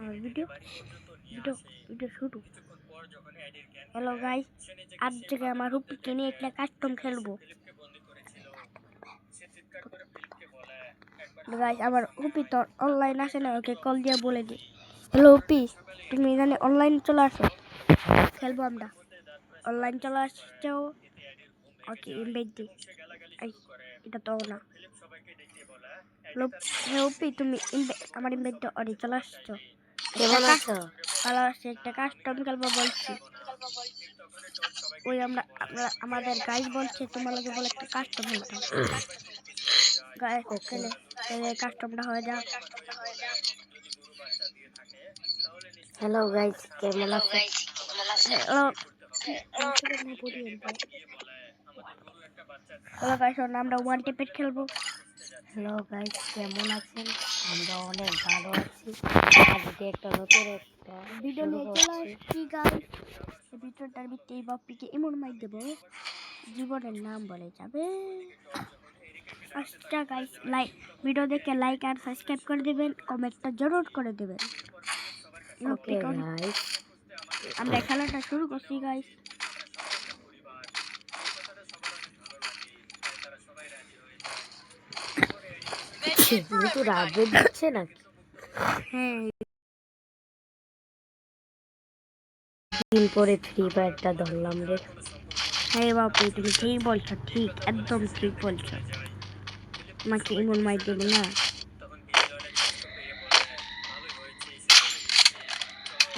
Video video video শুরু। Hello guys, আজ থেকে আমার হুপিকে নিয়ে একটা কাস্টম খেলবো। গাইস, আমার হুপি তো অনলাইন আসে না, ওকে কল দিয়ে বলে দিই, হ্যালো হুপি, তুমি এখানে অনলাইন চলে আসো, খেলবো আমরা। অনলাইন চলে আসছো, ওকে ইনভাইট দিই। এটা তো না, হুপি তুমি আমার ইনভাইট অরে চলে আসছো। কেমন আছো? ভালো আছে, একটা কাস্টম খেলবো বলছি। ওই আমাদের গাইড বলছে তোমার লগে বলে একটা কাস্টম খেলতে। গাইড খেলে কাস্টমটা হয়ে যাও। হ্যালো গাইস, কেমন আছো? হ্যালো গাইস, আমরা ওয়ান টেপের খেলবো। হ্যালো গাইস, কেমন আছেন? আমরা অনেক ভালো আছি। আজকে একটা নতুন একটা ভিডিও নিয়ে চলে আসছি গাইস। এই ভিডিওটার ভিতরে এই বাপ্পিকে এমন মাইক দেবো, জীবনের নাম বলে যাবে। আচ্ছা গাইস, ভিডিও দেখে লাইক আর সাবস্ক্রাইব করে দেবেন, কমেন্টটা জরুর করে দেবেন। ওকে গাইস, আমরা খেলাটা শুরু করছি গাইস। নতুন আপডেট দিচ্ছে নাকি? হ্যাঁ, দিন পরে ফ্রি ফায়ারটা ধরলাম রে। হ্যাঁ বাপু, তুমি ঠিক বলছো, ঠিক একদম ঠিক বলছো। তোমাকে এমন মাইক দেবো না।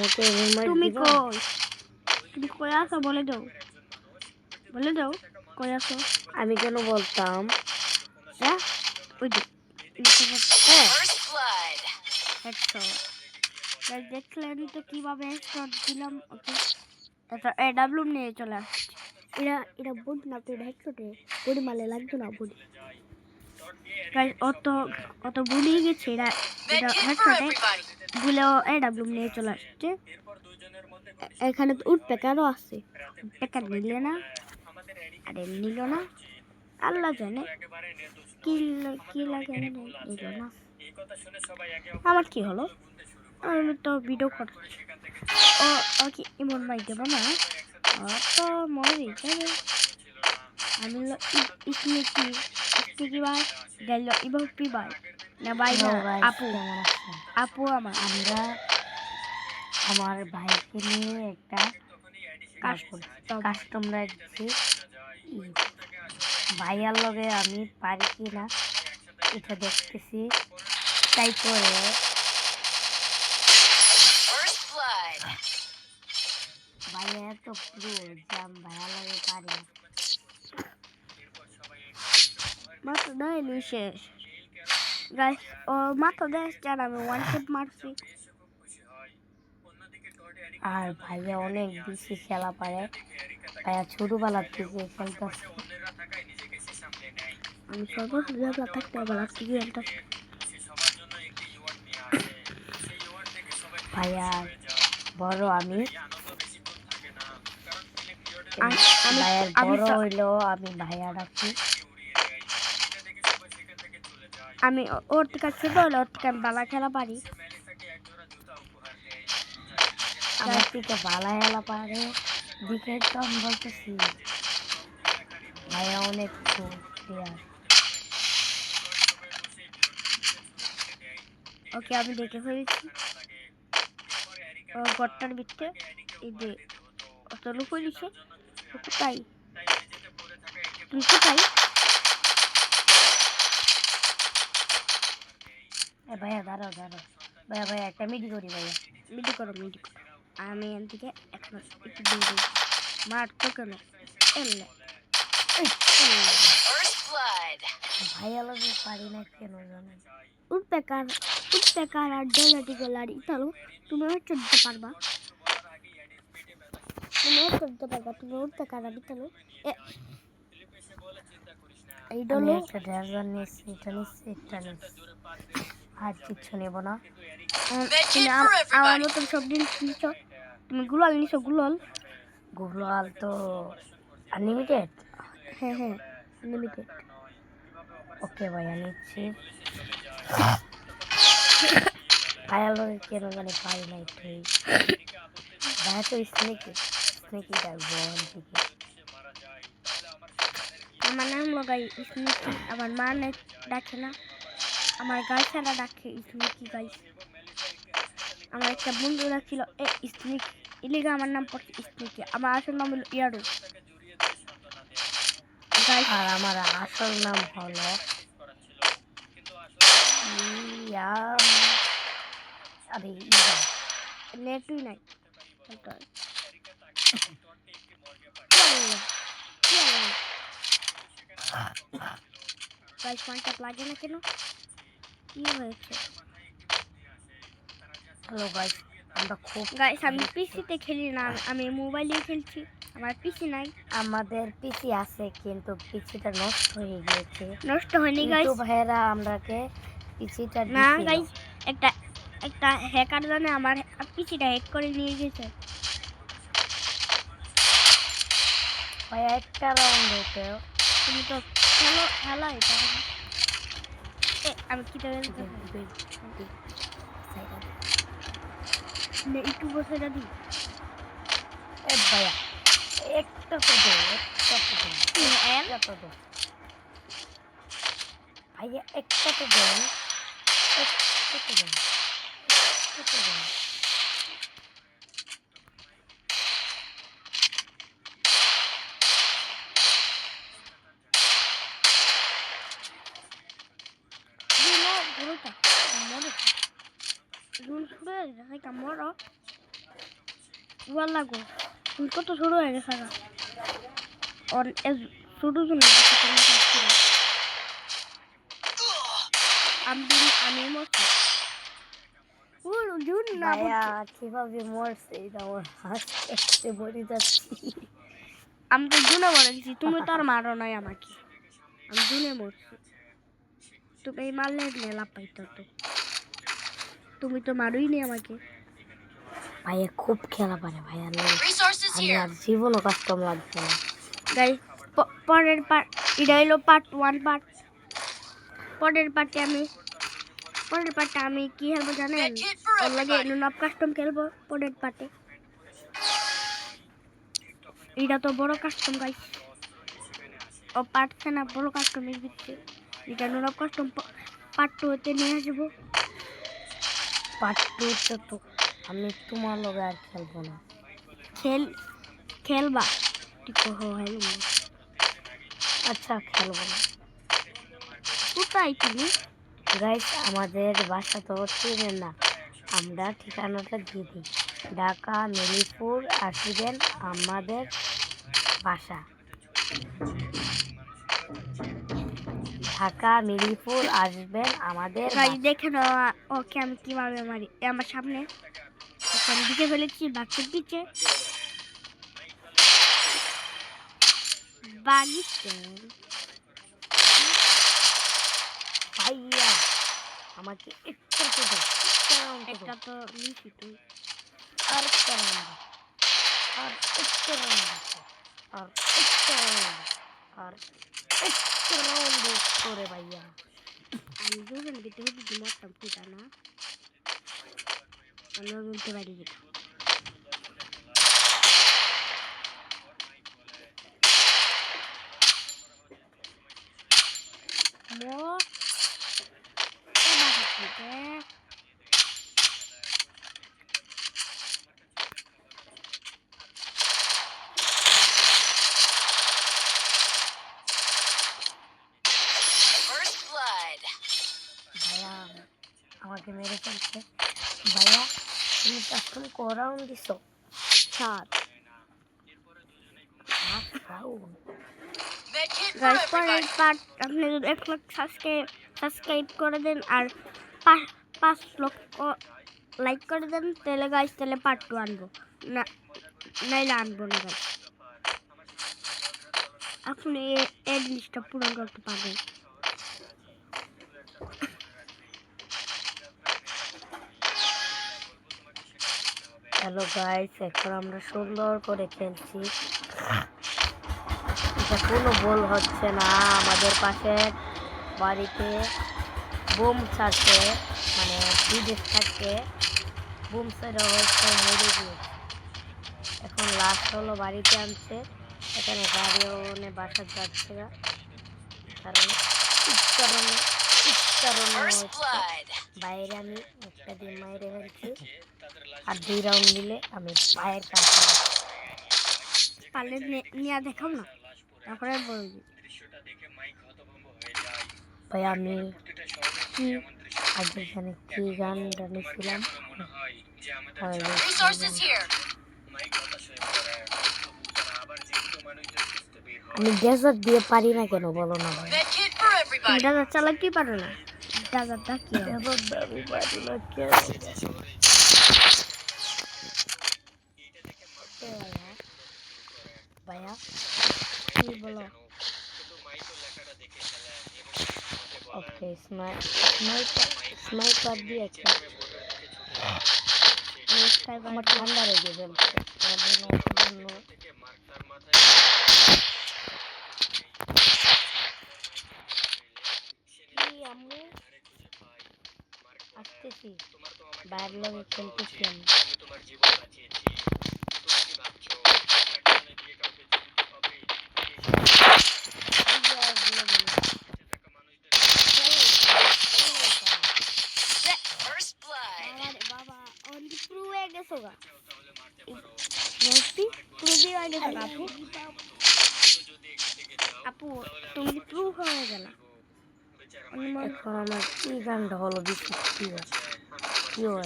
ওকে রিমাইন্ড তুমি দিবা? তুমি কই আসো বলে দাও, বলে দাও কই আসো। আমি কেন বলতাম? ওই যে দেখলেন তো কিভাবে হেডশট দিলাম ওকে। তারপর এডাব্লিউ নিয়ে চলে আসছে। এরা বন্ধু না, তো হেডশটে বডি মারলে লাগতো না বডি। অত ভুলিয়ে গেছে এরা হেডশটে ভুলেও এডাব্লিউ নিয়ে চলে আসছে। এখানে তো উঠপেকারও আছে, উঠপেকার নিলে না, আরে নিল না, আল্লাহ জানে কি লাগে নিল না। আমার কি হলো, আমি তো ভিডিও করছি। ও কি এমন মাই দেবো না, তো মনে দিতে আমি স্টিকি ভাই গেল ইবপি ভাই না ভাই না আপু, আপু আমার ভাইকে নিয়ে একটা কাস্টম রাখছি। ভাইয়ার লগে আমি পারি কি না এটা দেখতেছি, তাই করে ভাইয়া এত প্রো যে আমি ভাইয়ার লগে পারি না। মাত্র দেয়নি শেষ গাইস, ও মাত্র দেশ জান আমি ওয়ান টেপ মারছি। আর ভাইয়া অনেক বেশি খেলা পারে, ভাইয়া ছোটবেলার থেকে খেলতেছে। আমি সর্বদা থাকতে আবার আজকে গেমটা ভাইয়া বড় আমি ভাইয়ার বড় হইলো আমি ভাইয়া রাখি। আমি ওর থেকে ছোট হলে ওর থেকে আমি বালা খেলা পারি। আমার থেকে ভালো খেলা পারে দিকে তো আমি বলতেছি ভাইয়া অনেক প্লেয়ার। ওকে আমি দেখে ফেলেছি ঘরটার ভিতরে, এই যে অত লুকোই দিছে। কোথায় তুমি, কোথায়? ভাইয়া দাঁড়াও ভাইয়া ভাইয়া একটা মিডি করি ভাইয়া। মিডি করো। আমি এখান থেকে এখন একটু দৌড়ে মার তো কেন এলে ভাইয়া লগে পারি না কেন জানেন? উঠপেকার আর ডেলাটি গেলার ইতালো তুমি হচ্ছে দিতে পারবা, তুমি উঠপেকার আর ইতালো এই ডলো। একটা ড্রাইভার নিয়েছি, এটা নিচ্ছি, এটা নিচ্ছি, আর কিচ্ছু নেব না। তুমি আমার মতন সব জিনিস নিচ্ছ। তুমি গুলাল নিছো, গুগল তো আনলিমিটেড। হ্যাঁ আনলিমিটেড। ওকে ভাইয়া নিচ্ছি। ভাইয়ালোর কেন জানি পারি না একটু ভাইয়া তো স্নেকি স্নেকি ডাকবো দিকে আমার নাম লাগাই স্নেকি, আমার মা ডাকে না, আমার গার্লফ্রেন্ডরা ডাকে স্নেকি গাইস। আমার একটা বন্ধু ডাকছিল স্নেকি, এলিগা আমার নাম পড়ছে স্নেকি। আমার আসল নাম হলো ইয়ারু গাইস। আর আমার আসল নাম হলো ইয়াম। আরে নেটই নাই গাইস, ফোনটা লাগে না কেন, কি হয়েছে? হ্যালো গাইস, আমরা খুব গাইস আমি পিসিতে খেলি না, আমি মোবাইলে খেলছি, আমার পিসি নাই। আমাদের পিসি আছে কিন্তু পিসিটা নষ্ট হয়ে গিয়েছে। নষ্ট হয়নি গাইস, ইউটিউব ভাইরা আমরাকে পিসিটা না দিছিল। গাইস, একটা একটা হ্যাকার জানে আমার পিসিটা হ্যাক করে নিয়ে গেছে। ভাই একটা রাউন্ড হতো। তুমি তো খেলো খেলা এটা আমি কি একটু বসে দিই এ ভাইয়া একটা তো দে, একটা তো দে ভাইয়া, একটা তো দেন, একটা তো দেন, একটা তো দেন। তুমি কত ছোট হয়ে গেছে ছোট আমি মরছি ভাইয়া কিভাবে মরছে এটা আমার হাসতে বলে যাচ্ছি। আমি তো জুনে মরে গেছি, তুমি তো আর মারো নাই আমাকে, আমি জুনে মরছি। তুমি মারলে লাভ পাইতো তো, তুমি তো মারোই নি আমাকে। ভাইয়া খুব খেলা পারে ভাইয়া, আমি আর জীবনও কাস্টম লাগবে না। গাইস পরের পার্ট, এটা হলো পার্ট 1 পার্ট। পরের পার্টে আমি কি খেলবো জানেন? ওর লাগে নুনাপ কাস্টম খেলবো পরের পার্টে। এটা তো বড় কাস্টম গাইস, ও পারছে না বড় কাস্টমের দিচ্ছে। এটা নুনাপ কাস্টম পার্ট 2 তে নিয়ে আসবো। পার্ট 2 তে তো আমি তোমার লগে আর খেলবো না। খেলবা ঠিক হলো। আচ্ছা খেলবো না। কোথায় তুমি? গাইস আমাদের বাসা তো চেনেন না, আমরা ঠিকানাটা দিয়ে দিই। ঢাকা মিলিপুর আসবেন আমাদের বাসা। ঢাকা মিলিপুর আসবেন আমাদের গাইস দেখে নাও ওকে আমি কিভাবে মারি। আমার সামনে আমি দিকে ফেলেছি বাক্সের পিছে বাগিছে। ভাইয়া আমাকে একটা তো দাও, একটা তো নিছি তুই, আর একটা রাউন্ড, আর একটা রাউন্ড, আর একটা রাউন্ড, আর একটা রাউন্ড করে ভাইয়া। আমি দুজন ভিতরে যদি মরতাম পিতা না, আমি বলতে পারি যেটা ভাইয়া আমাকে মেরে ফেলছে। ভাইয়া তুমি এখন ক রাউন্ড দিছো? 7 রাউন্ড। গাইস পরের পার্ট আপনি যদি 1 লাখ সাবস্ক্রাইব করে দেন আর 5 লক্ষ লাইক করে দেন তাহলে গাইস তাহলে পার্ট 2 আনবো না, নাইলে আনবো না গাইস। আপনি এই জিনিসটা পূরণ করতে পারবেন। হ্যালো গাইস, এখন আমরা সুন্দর করে খেলছি, এটা কোনো বল হচ্ছে না। আমাদের পাশে বাড়িতে বোম ছাড়ছে, মানে বিদেশটাকে বুম সেরা হয়েছে, মরে গিয়েছে। এখন লাস্ট হলো বাড়িতে আনছে, এখানে গাড়িও বাসা যাচ্ছে না, কারণে কারণে কারণে বাইরে আমি একটা ডিম মাইরে ফেলছি, আর 2 রাউন্ড দিলে আমি পায়ের কাছে পারলে নিয়ে দেখাও না, তারপরে বলবি। ভাই আমি কি আগে জানি কি গান জানিছিলাম, আমি ডেজার্ট দিয়ে পারি না কেন বলো না ভাই? তুমি ডাজার চালাতে পারো না, ডাজারটা কি হবে? ডেজার্ট আমি পারি না কেন? ভাইয়া কি বলো? ওকে স্নাইপার দিয়ে একটা আমার ঠান্ডা লেগে ফেলছে। আম্মু আসতেছি, বাইরের লগে খেলতেছি আমি। বাবা অনেক প্রু হয়ে গেছো গা, বলছি প্রু দিয়ে হয়ে গেছো গা আপু। আপু তুমি প্রু হয়ে গেলা। এখন আমার কি গানটা হলো বেশি কি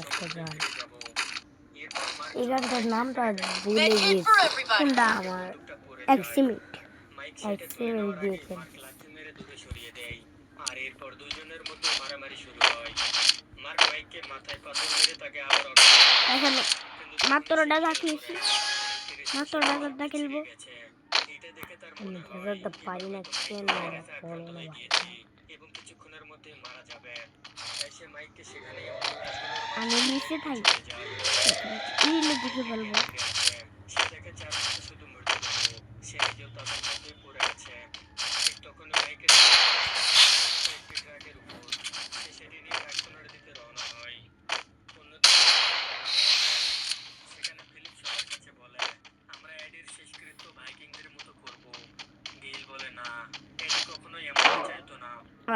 একটা গান, এই গানটার নামটা ভুলে গিয়েছি। কোনটা? আমার এক্সিমিট। দিয়ে খেলছি। এখানে মাত্র ডাজা খেলছি, মাত্র ডাজারটা খেলবো। আমি ডেজার্টটা পারি না কেন বলো না ভাই? আমি নিচে থাকি, ইলে দিকে বলবো।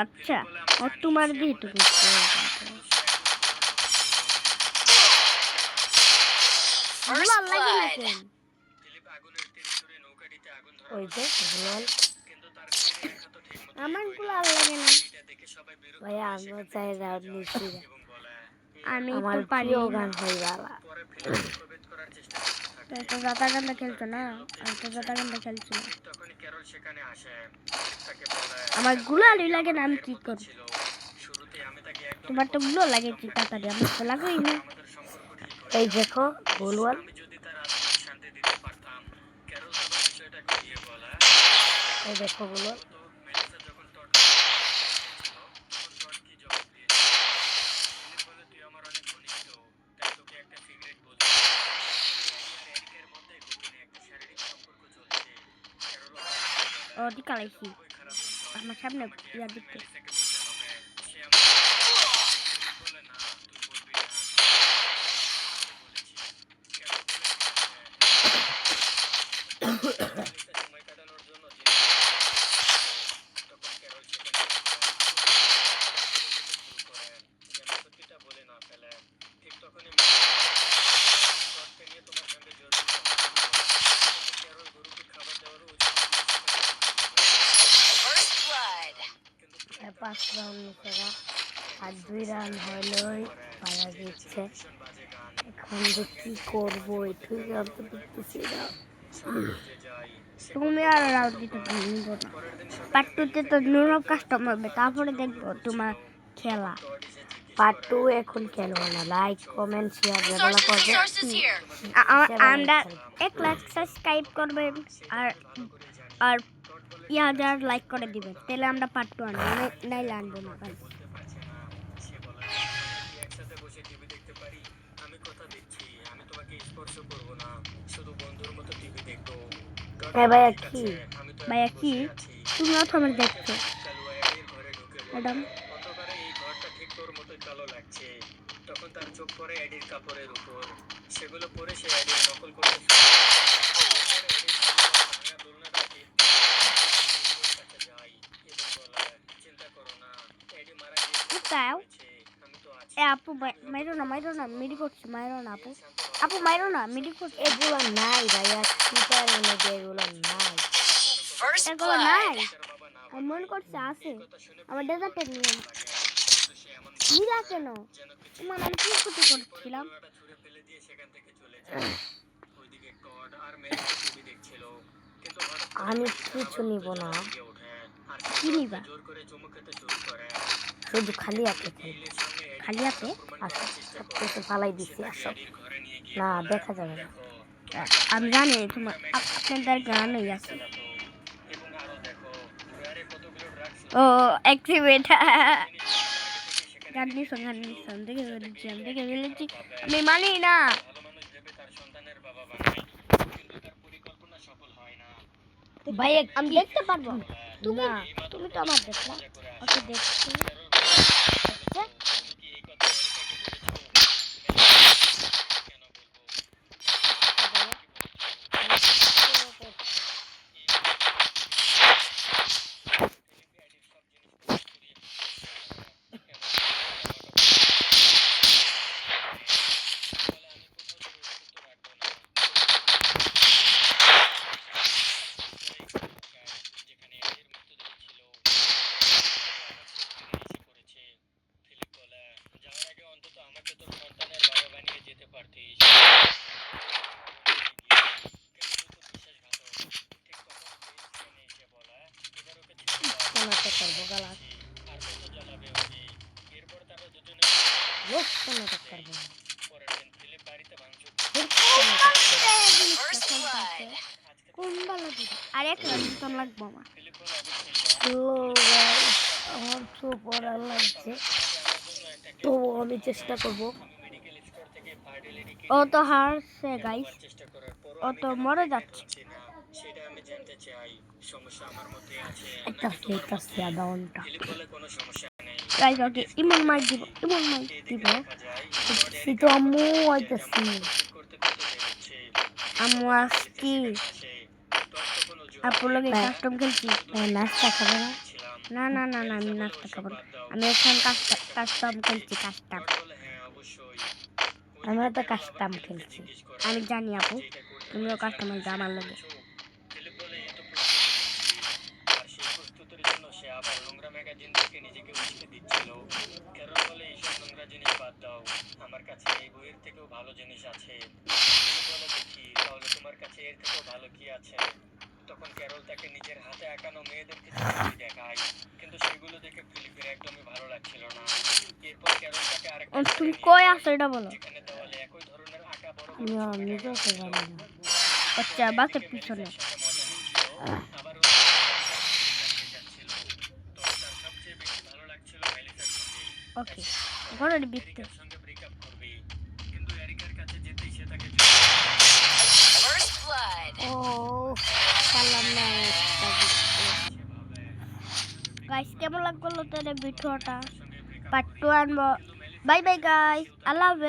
আচ্ছা ও তোমার দিয়ে তো লাগে না কেন? ওই যে গুলাল আমার গুলো আর লাগে না, ভাইয়া আমিও চাই রাউন্ড নিচ্ছি। আমি আমার তো পারি প্রিয় না। গান হয়ে বাবা। তো জাতা গানটা খেলছো না, আমি তো জাতা গানটা খেলছি না। আমার গুলালি লাগে না, আমি কি করব? তোমার তো গুলো লাগে কি তাড়াতাড়ি, আমার তো লাগেই না। এই দেখো গোলওয়াল, এই দেখো গোলওয়াল। ও টিকা লাইছি আমার সামনে ইয়া দিতে। পাঁচ রাউন্ড নিচে আর 2 রান হলেই পাওয়া দিচ্ছে। এখন যে কি করবো এটুই জানতে পারতেছি না। তুমি আর রাউন্ড দিতে পারবো না, পার্ট 2 তো নুন কাস্টমার হবে, তারপরে দেখবো তোমার খেলা। পার্ট 2 এখন খেলবো না, লাইক কমেন্ট শেয়ার যেগুলো করবে আমরা 1 লাখ সাবস্ক্রাইব করবেন আর আর ইয়াদার লাইক করে দিবেন, তাহলে আমরা পার্ট 2 আনবো, নাইলে আনবো না ভাই। ভাইয়া কি ভাইয়া কি তুমিও তো আমার দেখছো ম্যাডাম? এডির কাপড়ের উপর সেগুলো পরে সে এডির নকল করতে শুরু করে। এরপর এডির ভাঙা দোলনা থেকে এডির কাছে যায় এবং বলে, চিন্তা করো না, এডি মারা গিয়েছে তো কি কোথাও হয়েছে, আমি তো আছি। এ আপু মাইরো না মিডি করছি মাইরো না আপু আপু মাইরো না মিডি করছি এগুলো নাই ভাইয়া, চিটারের মধ্যে এগুলো নাই। এগুলো নাই আমি মনে করছি আছে আমার ডেজার্টের নিয়ম নীলা কেন তোমার আমি কি ক্ষতি করছিলাম দোলনাটা ছুঁড়ে ফেলে দিয়ে সেখান থেকে চলে যায়। ওইদিকে কড আর মেরি টিভি দেখছিল, কিন্তু হঠাৎ করে আমি মেরি কিছু নিব না, জেগে ওঠে আর সে কি নিবা জোর করে চুমু খেতে শুরু করে। শুধু খালি হাতে খাই। এলির সামনে এডিকে খালি হাতে প্রমাণ আসো, করার চেষ্টা সব করে। কিছু ফালাই সে দিছি, তাকে আসো। এডির ঘরে নিয়ে গিয়ে না, বলে, দেখা যাবে না। দেখো, আমি জানি তোমার আপনাদের গানই আছে চালাতো এবং আরো দেখো ড্রয়ারে কতগুলো ড্রাগস ও অ্যাক্টিভেট গান নিছো দেখে ফেলেছি আমি মানি না ভালো মানুষ ভেবে তার সন্তানের বাবা বানায়, কিন্তু তার পরিকল্পনা সফল হয় না। ভাই আমি দেখতে পারবো তুমি না, তুমি তো আমার দেখলা ওকে দেখছি আচ্ছা তুমি কি এই কথা এরিকাকে বলেছো? কেন বলবো? যেখানে এর মৃতদেহ ছিল এসে পড়েছে। ফিলিপ বলে, যাওয়ার আগে অন্তত আমাকে তোর সন্তানের বাবা বানিয়ে যেতে পারতিস। বিশ্বাসঘাতক। ঠিক তখন প্রিন্স ট্রেনে এসে বলে, এবার ওকে ছেড়ে দাও। শোনাতে পারবো গালা, আর কত জ্বালাবে ওকে। এরপর তারা দুজনে লোক শোনাতে পারবো না। পরের দিন ফিলিপ বাড়িতে ভাঙচুর কোন বালা দিবা আর এক রাত লাগবো আমার ফিলিপ বলে, অবশ্যই যাও। তো ভাই, আমার তো পড়া লাগছে, তো আমি চেষ্টা করব। আমি মেডিকেল স্টোর থেকে ফার্টিলিটি কিট ও তো হারছে গাইস চেষ্টা করার পরও ও আমি তো কেন মরে প্রেগনেন্ট যাচ্ছে হচ্ছি না সেটা আমি জানতে চাই। সমস্যা আমার মধ্যে আছে একটা নাকি তোমার ফেক আছে আধা ঘন্টা। ফিলিপ বলে, কোনো সমস্যা নেই। গাইস ওকে ইমন মাইক দিব এদিকে দেখা যায় সে তো আম্মু আইতেছি। ঠিক করতে করতে বেরোচ্ছে। আমু আজকে আসে তখন আপুর লগে কাস্টম খেলছি নাস্তা খাবে না? না আমি নাস্তা খাবো না আমি এখন কাস্টম খেলছি কাস্টম বলে, হ্যাঁ অবশ্যই। আমরা তো কাস্টম খেলছি। আমি জানি আপু তুমিও কাস্টমার আমার লগে ফিলিপ বলে, এই তো প্রস্তুতি নিচ্ছি। আর সেই প্রস্তুতির জন্য সে আবার নোংরা ম্যাগাজিন থেকে নিজেকে উস্কে দিচ্ছিল। ক্যারল বলে, এইসব নোংরা জিনিস বাদ দাও, আমার কাছে এই বইয়ের থেকেও ভালো জিনিস আছে। ফিলিপ বলে, দেখি তাহলে তোমার কাছে এর থেকেও ভালো কি আছে। তখন ক্যারল তাকে নিজের হাতে আঁকানো মেয়েদের কিছু ছবি দেখায়, কিন্তু সেগুলো দেখে ফিলিপের একদমই ভালো লাগছিল না। এরপর ক্যারল তাকে আরেকটা ঘরে তুমি নিয়ে কই যায়, আছো এটা বলো যেখানে দেওয়ালে একই ধরনের আঁকা বড় বড় আমি ছবি নিজেও তো টাঙানো ছিল। জানি না। আচ্ছা বাসের পিছনে মেলিসার সঙ্গে মজা নিচ্ছিল, আবার ও চালিয়ে যাচ্ছিল। তবে তার সবচেয়ে বেশি ভালো লাগছিল মেলিসার সঙ্গে। ওকে ঘরের ভিতরে এরিকার সঙ্গে ব্রেকআপ করবে, কিন্তু এরিকার কাছে যেতেই সে তাকে ও পারলাম না একটা জিততে। গাইস কেমন লাগলো তোদের ভিডিওটা পার্ট 2 আনবো বাই বাই গাইস আল্লাহ হাফেজ